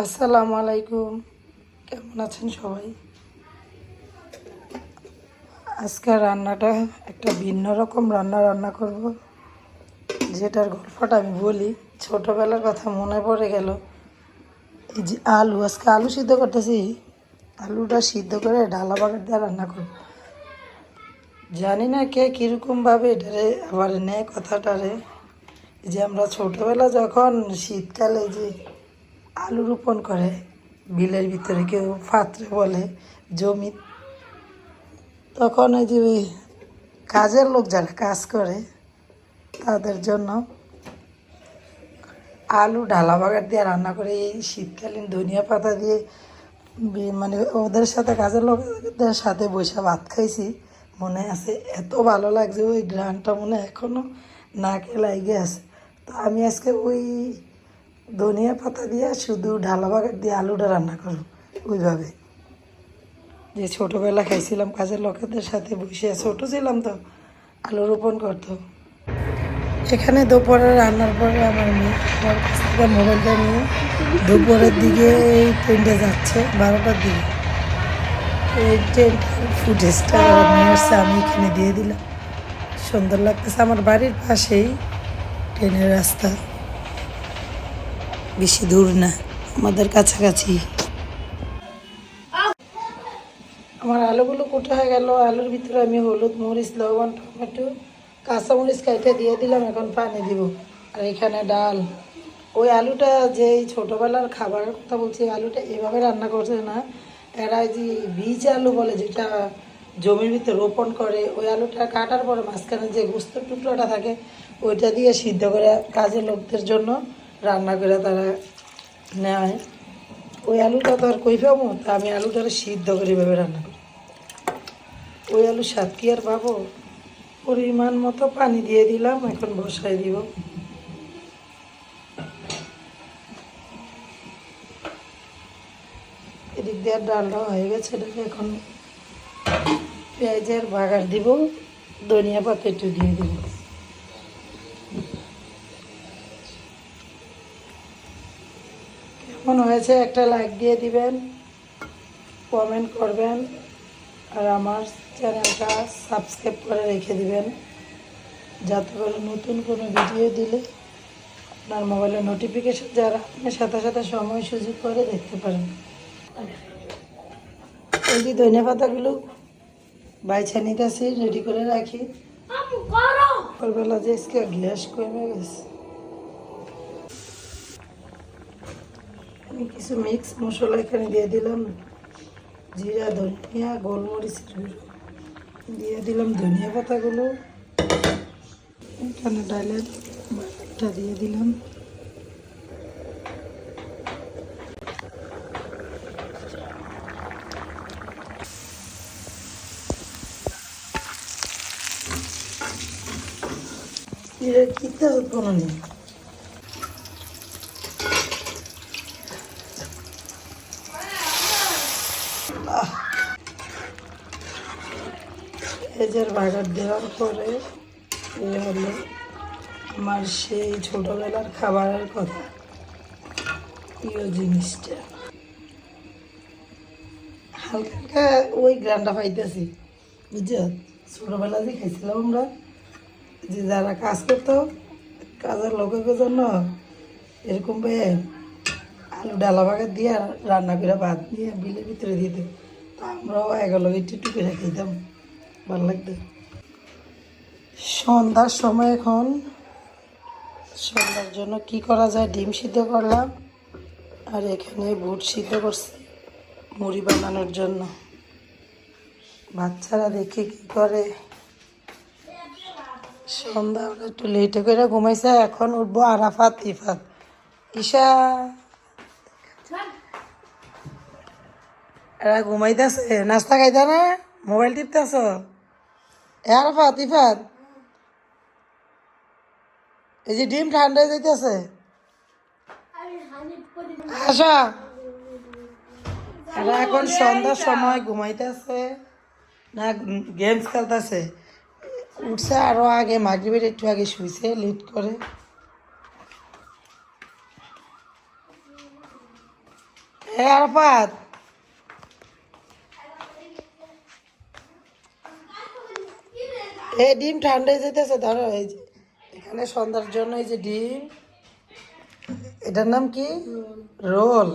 আসসালামু আলাইকুম, কেমন আছেন সবাই? আজকের রান্নাটা একটা ভিন্ন রকম রান্না করব, যেটার গল্পটা আমি বলি। ছোটোবেলার কথা মনে পড়ে গেল। এই যে আজকে আলু সিদ্ধ করতেছি, আলুটা সিদ্ধ করে ঢালা বাগার দিয়ে রান্না করব। জানি না কে কীরকমভাবে এটারে আবার নেয় কথাটারে। এই যে আমরা ছোটোবেলা যখন শীতকালে যে আলু রোপণ করে বিলের ভিতরে, কেউ পাত্রে বলে, জমি, তখন ওই যে ওই কাজের লোক যারা কাজ করে তাদের জন্য আলু ঢালা বাগার দিয়ে রান্না করে, এই শীতকালীন ধনিয়া পাতা দিয়ে মানে ওদের সাথে কাজের লোকদের সাথে বসে ভাত খাইছি। মনে আছে, এত ভালো লাগছে, ওই গ্রানটা মনে এখনও নাকে লাগে আছে। তো আমি আজকে ওই ধনিয়া পাতা দিয়ে শুধু ঢালা বাগার দিয়ে আলুটা রান্না করব ওইভাবে, যে ছোটোবেলা খাইছিলাম কাজের লোকেদের সাথে বসে। ছোটো ছিলাম তো আলু রোপণ করতো। এখানে দুপুরে রান্নার পরে আমার মেয়ে আমার কাছ থেকে মোবাইলটা নিয়ে দুপুরের দিকে এই ট্রেনটা যাচ্ছে 12টার দিকে। এই ট্রেনটার ফুটেজটা নিয়ে আসছে, আমি এখানে দিয়ে দিলাম। সুন্দর লাগতেছে, আমার বাড়ির পাশেই ট্রেনের রাস্তা, বেশি দূর না, আমাদের কাছাকাছি। আমার আলুগুলো কোটা হয়ে গেল। আলুর ভিতরে আমি হলুদ, মরিচ, লবণ, টমেটো, কাঁচামরিচ কাইটে দিয়ে দিলাম। এখন পানি দিব। আর এখানে ডাল। ওই আলুটা যে ছোটোবেলার খাবারের কথা বলছি, আলুটা এভাবে রান্না করছে না, এরা যে বীজ আলু বলে, যেটা জমির ভিতরে রোপণ করে, ওই আলুটা কাটার পরে মাঝখানে যে গোস্তের টুকরোটা থাকে ওইটা দিয়ে সিদ্ধ করে কাজের লোকদের জন্য রান্না করে তারা নেয়। ওই আলুটা তো আর কই পাবো, তা আমি আলুটা সিদ্ধ করে এভাবে রান্না করি। ওই আলু স্বাদ কি আর পাবো? পরিমাণ মতো পানি দিয়ে দিলাম, এখন বসাই দিব। এদিক দিয়ে ডালটা হয়ে গেছে, এটাকে এখন পেঁয়াজের বাগার দিব, ধনিয়া পাতা একটু দিয়ে দিব। কেমন হয়েছে একটা লাইক দিয়ে দিবেন, কমেন্ট করবেন, আর আমার চ্যানেলটা সাবস্ক্রাইব করে রেখে দিবেন, যাতে করে নতুন কোনো ভিডিও দিলে আপনার মোবাইলে নোটিফিকেশন যারা আপনার সাথে সাথে সময় সুযোগ করে দেখতে পারেন। এই যে ধনিয়া পাতাগুলো বাইছা নিতেছি, রেডি করে রাখি। সকালবেলা যে আজকে গ্যাস কমে গেছে। আমি কিছু মিক্স মশলা এখানে দিয়ে দিলাম, জিরা, ধনিয়া, গোলমরিচের গুঁড়ো দিয়ে দিলাম, ধনিয়া পাতাগুলো এখানে ডালের বাটারটা দিয়ে দিলাম। কিনতে হবে কোনো নেই। পেঁয়াজের বাগার দেওয়ার পরে এ হলো আমার সেই ছোটোবেলার খাবারের কথা, প্রিয় জিনিসটা। হালকা হালকা ওই গ্রানটা পাইতেছি, বুঝছো? ছোটোবেলা যে খাইছিলাম আমরা, যে যারা কাজ করতো কাজের লোকের জন্য এরকম ভাবে আলু ডালা বাগার দিয়ে রান্না করে ভাত দিয়ে বিলের ভিতরে দিয়ে দিত। আমরাও এগুলো একটু একটু করে খাইতাম, ভালো লাগতো। সন্ধ্যার সময় এখন সন্ধ্যার জন্য কি করা যায়, ডিম সিদ্ধ করলাম, আর এখানে বুট সিদ্ধ করছি মুড়ি বানানোর জন্য। বাচ্চারা দেখে কি করে, সন্ধ্যা ওরা একটু লেটে করে ঘুমাইছে, এখন উঠবো আরাফাত, ইফাত, ঈশা, এরা ঘুমাইতেছে, নাস্তা খাইতে না, মোবাইল টিপতেছ। আরাফাত, ইফাত, এই যে ডিম ঠান্ডা হয়ে যাইতেছে, আসা। এরা এখন সন্ধ্যার সময় ঘুমাইতেছে না, গেমস খেলতেছে। উঠছে আরও আগে, মাগরিবের একটু আগে শুইছে, লেট করে। হ্যাঁ আরাফাত, এই ডিম ঠান্ডা হয়ে যেতেছে, ধরো এই যে এখানে সন্ধ্যার জন্য এই যে ডিম, এটার নাম কি? রোল,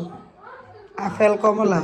আপেল কমলা।